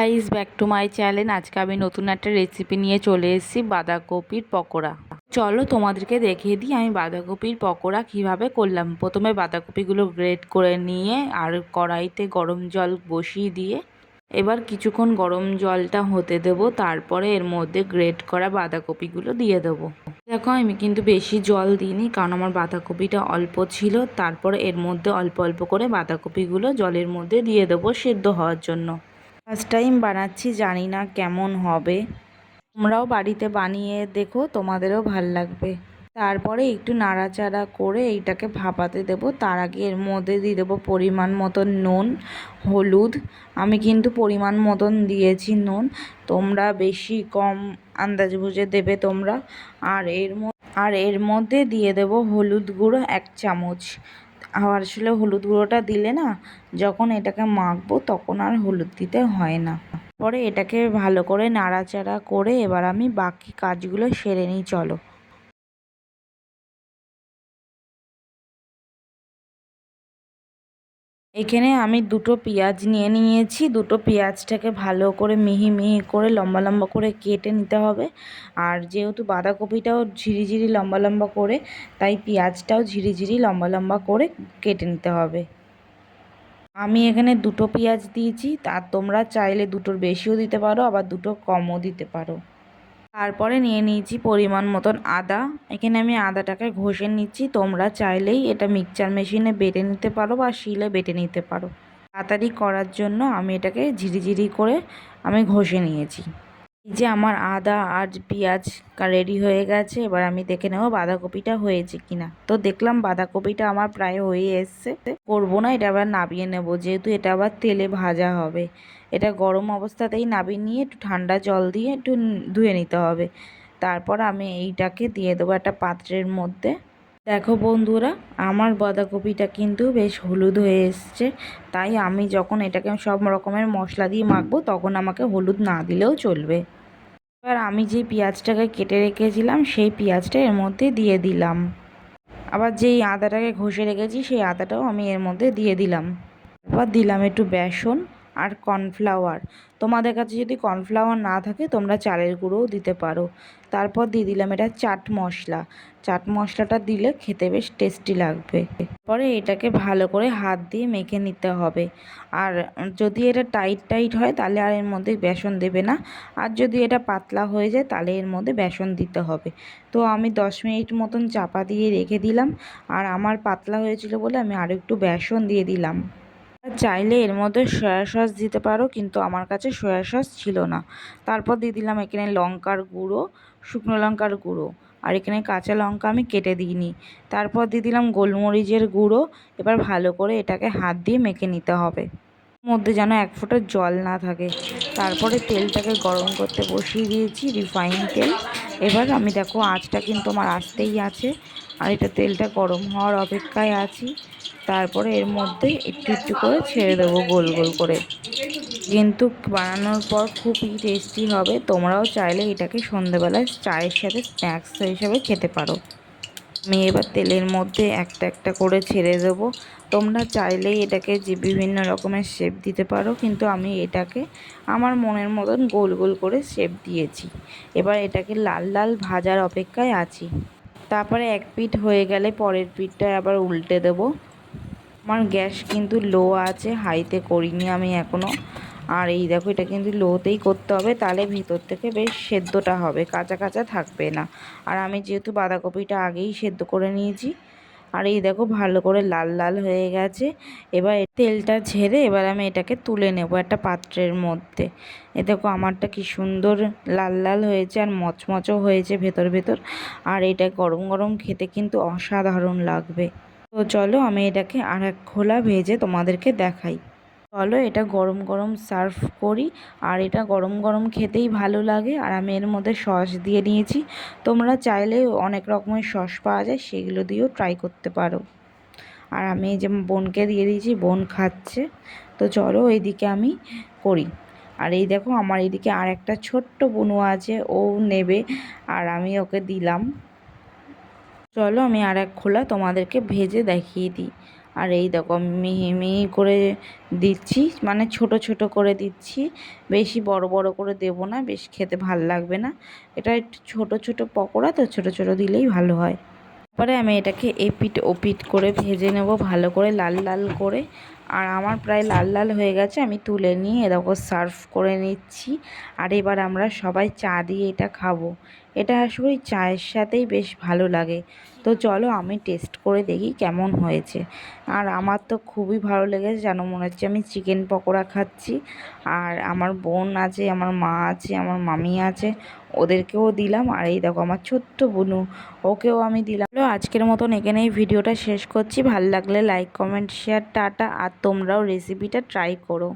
Guys, back to my channel. আজকে আমি নতুন একটা রেসিপি নিয়ে চলে এসেছি, বাঁধাকপির পকোড়া। চলো তোমাদেরকে দেখিয়ে দিই আমি বাঁধাকপির পকোড়া কিভাবে করলাম। প্রথমে বাঁধাকপিগুলো গ্রেট করে নিয়ে আর কড়াইতে গরম জল বসিয়ে দিয়ে এবার কিছুক্ষণ গরম জলটা হতে দেবো। তারপরে এর মধ্যে গ্রেট করা বাঁধাকপিগুলো দিয়ে দেবো। দেখো, আমি কিন্তু বেশি জল দিইনি, কারণ আমার বাঁধাকপিটা অল্প ছিল। তারপরে এর মধ্যে অল্প অল্প করে বাঁধাকপিগুলো জলের মধ্যে দিয়ে দেবো সেদ্ধ হওয়ার জন্য। ফার্স্ট টাইম বানাচ্ছি, জানি না কেমন হবে। তোমরাও বাড়িতে বানিয়ে দেখো, তোমাদেরও ভাল লাগবে। তারপরে একটু নাড়াচাড়া করে এইটাকে ভাপাতে দেবো। তার আগে এর মধ্যে দিয়ে দেবো পরিমাণ মতন নুন, হলুদ। আমি কিন্তু পরিমাণ মতন দিয়েছি নুন, তোমরা বেশি কম আন্দাজ বুঝে দেবে তোমরা। আর এর মধ্যে দিয়ে দেবো হলুদ গুঁড়ো 1 চামচ। আর আসলে হলুদ গুঁড়োটা দিলে না, যখন এটাকে মাখবো তখন আর হলুদ দিতে হয় না। পরে এটাকে ভালো করে নাড়াচাড়া করে এবার আমি বাকি কাজগুলো সেরে নিই। চলো। এখানে আমি দুটো পেঁয়াজ নিয়ে নিয়েছি। দুটো পেঁয়াজটাকে ভালো করে মিহি মিহি করে লম্বা লম্বা করে কেটে নিতে হবে। আর যেহেতু বাঁধাকপিটাও ঝিরিঝিরি লম্বা লম্বা করে, তাই পেঁয়াজটাও ঝিরিঝিরি লম্বা লম্বা করে কেটে নিতে হবে। আমি এখানে দুটো পেঁয়াজ দিয়েছি, আর তোমরা চাইলে দুটোর বেশিও দিতে পারো, আবার দুটো কমও দিতে পারো। তারপরে নিয়ে নিয়েছি পরিমাণ মতন আদা। এখানে আমি আদাটাকে ঘষে নিচ্ছি। তোমরা চাইলেই এটা মিক্সচার মেশিনে বেটে নিতে পারো বা শিলে বেটে নিতে পারো। তাড়াতাড়ি করার জন্য আমি এটাকে ঝিরিঝিরি করে আমি ঘষে নিয়েছি। এই যে আমার আদা আর পেঁয়াজ রেডি হয়ে গেছে। এবার আমি দেখে নেব বাঁধাকপিটা হয়েছে কিনা। তো দেখলাম বাঁধাকপিটা আমার প্রায় হয়ে এসছে। করবো না, এটা আবার নাবিয়ে নেব, যেহেতু এটা আবার তেলে ভাজা হবে। এটা গরম অবস্থাতেই নাবিয়ে নিয়ে একটু ঠান্ডা জল দিয়ে একটু ধুয়ে নিতে হবে। তারপর আমি এইটাকে দিয়ে দেবো একটা পাত্রের মধ্যে। দেখো বন্ধুরা, আমার বাঁধাকপিটা কিন্তু বেশ হলুদ হয়ে এসছে। তাই আমি যখন এটাকে সব রকমের মশলা দিয়ে মাখবো, তখন আমাকে হলুদ না দিলেও চলবে। এবার আমি যে পেঁয়াজটাকে কেটে রেখেছিলাম, সেই পেঁয়াজটা এর মধ্যে দিয়ে দিলাম। আবার যেই আদাটাকে ঘষে রেখেছি, সেই আদাটাও আমি এর মধ্যে দিয়ে দিলাম। এবার দিলাম একটু বেসন আর কর্নফ্লাওয়ার। তোমাদের কাছে যদি কর্নফ্লাওয়ার না থাকে, তোমরা চালের গুঁড়োও দিতে পারো। তারপর দিয়ে দিলাম এটা চাট মশলা। চাট মশলাটা দিলে খেতে বেশ টেস্টি লাগবে। পরে এটাকে ভালো করে হাত দিয়ে মেখে নিতে হবে। আর যদি এটা টাইট টাইট হয়, তাহলে আর এর মধ্যে বেসন দেবে না। আর যদি এটা পাতলা হয়ে যায়, তাহলে এর মধ্যে বেসন দিতে হবে। তো আমি 10 মিনিট মতন চাপা দিয়ে রেখে দিলাম। আর আমার পাতলা হয়েছিল বলে আমি আরও একটু বেসন দিয়ে দিলাম। চাইলে এর মধ্যে সয়া সস দিতে পারো, কিন্তু আমার কাছে সয়া সস ছিল না। তারপর দিয়ে দিলাম এখানে লঙ্কার গুঁড়ো, শুকনো লঙ্কার গুঁড়ো। আর এখানে কাঁচা লঙ্কা আমি কেটে দিইনি। তারপর দিয়ে দিলাম গোলমরিচের গুঁড়ো। এবার ভালো করে এটাকে হাত দিয়ে মেখে নিতে হবে, মধ্যে যেন 1 ফোঁটা জল না থাকে। তারপরে তেলটাকে গরম করতে বসিয়ে দিয়েছি, রিফাইন তেল। এবার আমি দেখো আঁচটা কিন্তু আমার আস্তেই আছে, আর এটা তেলটা গরম হওয়ার অপেক্ষায় আছি। তারপরে এর মধ্যে একটু একটু করে ছেড়ে দেবো গোল গোল করে। কিন্তু বানানোর পর খুবই টেস্টি হবে। তোমরাও চাইলে এটাকে সন্ধ্যেবেলায় চায়ের সাথে স্ন্যাক্স হিসেবে খেতে পারো। আমি এবার তেলের মধ্যে একটা একটা করে ছেড়ে দেবো। তোমরা চাইলেই এটাকে যে বিভিন্ন রকমের শেপ দিতে পারো, কিন্তু আমি এটাকে আমার মনের মতন গোল গোল করে শেপ দিয়েছি। এবার এটাকে লাল লাল ভাজার অপেক্ষায় আছি। তারপরে এক পিঠ হয়ে গেলে পরের পিঠটা আবার উল্টে দেবো। আমার গ্যাস কিন্তু লো আছে, হাইতে করিনি আমি এখনও। আর এই দেখো, এটা কিন্তু লোতেই করতে হবে, তাহলে ভিতর থেকে বেশ সেদ্ধটা হবে, কাঁচা কাঁচা থাকবে না। আর আমি যেহেতু বাঁধাকপিটা আগেই সেদ্ধ করে নিয়েছি। আর এই দেখো ভালো করে লাল লাল হয়ে গেছে। এবার তেলটা ঝেড়ে এবার আমি এটাকে তুলে নেব একটা পাত্রের মধ্যে। এ দেখো আমারটা কি সুন্দর লাল লাল হয়েছে, আর মচমচও হয়েছে ভেতর ভেতর। আর এটা গরম গরম খেতে কিন্তু অসাধারণ লাগবে। তো চলো আমি এটাকে আর এক খোলা ভেজে তোমাদেরকে দেখাই। চলো এটা গরম গরম সার্ভ করি। আর এটা গরম গরম খেতেই ভালো লাগে। আর আমি এর মধ্যে সস দিয়ে নিয়েছি। তোমরা চাইলে অনেক রকমের সস পাওয়া যায়, সেগুলো দিয়েও ট্রাই করতে পারো। আর আমি এই যে বোনকে দিয়ে দিয়েছি, বোন খাচ্ছে। তো চলো এইদিকে আমি করি। আর এই দেখো আমার এইদিকে আর একটা ছোট্ট বুনু আছে, ও নেবে, আর আমি ওকে দিলাম। চলো আমি আর এক খোলা তোমাদেরকে ভেজে দেখিয়ে দিই। আর এই দেখো আমি মিহি মিহি করে দিচ্ছি, মানে ছোট ছোট করে দিচ্ছি, বেশি বড় বড় করে দেব না, বেশ খেতে ভাল লাগবে না। এটা একটু ছোট ছোট পকোড়া তো, ছোট ছোট দিলেই ভালো হয়। তারপরে আমি এটাকে এপিট ওপিট করে ভেজে নেব ভালো করে, লাল লাল করে। আর আমার প্রায় লাল লাল হয়ে গেছে, আমি তুলে নিয়ে এরকম সার্ভ করে নিচ্ছি। আর এবার আমরা সবাই চা দিয়ে এটা খাবো। এটা আসলে চায়ের সাথেই বেশ ভালো লাগে। তো চলো আমি টেস্ট করে দেখি কেমন হয়েছে। আর আমার তো খুবই ভালো লেগেছে, জানো মনে হচ্ছে আমি চিকেন পকোড়া খাচ্ছি। আর আমার বোন আছে, আমার মা আছে, আমার মামি আছে, ওদেরকেও দিলাম। আর এই দেখো আমার ছোট্ট বুনু, ওকেও আমি দিলাম। আজকের মতন এখানেই ভিডিওটা শেষ করছি। ভালো লাগলে লাইক কমেন্ট শেয়ার টাটা। আর তোমরাও রেসিপিটা ট্রাই করো।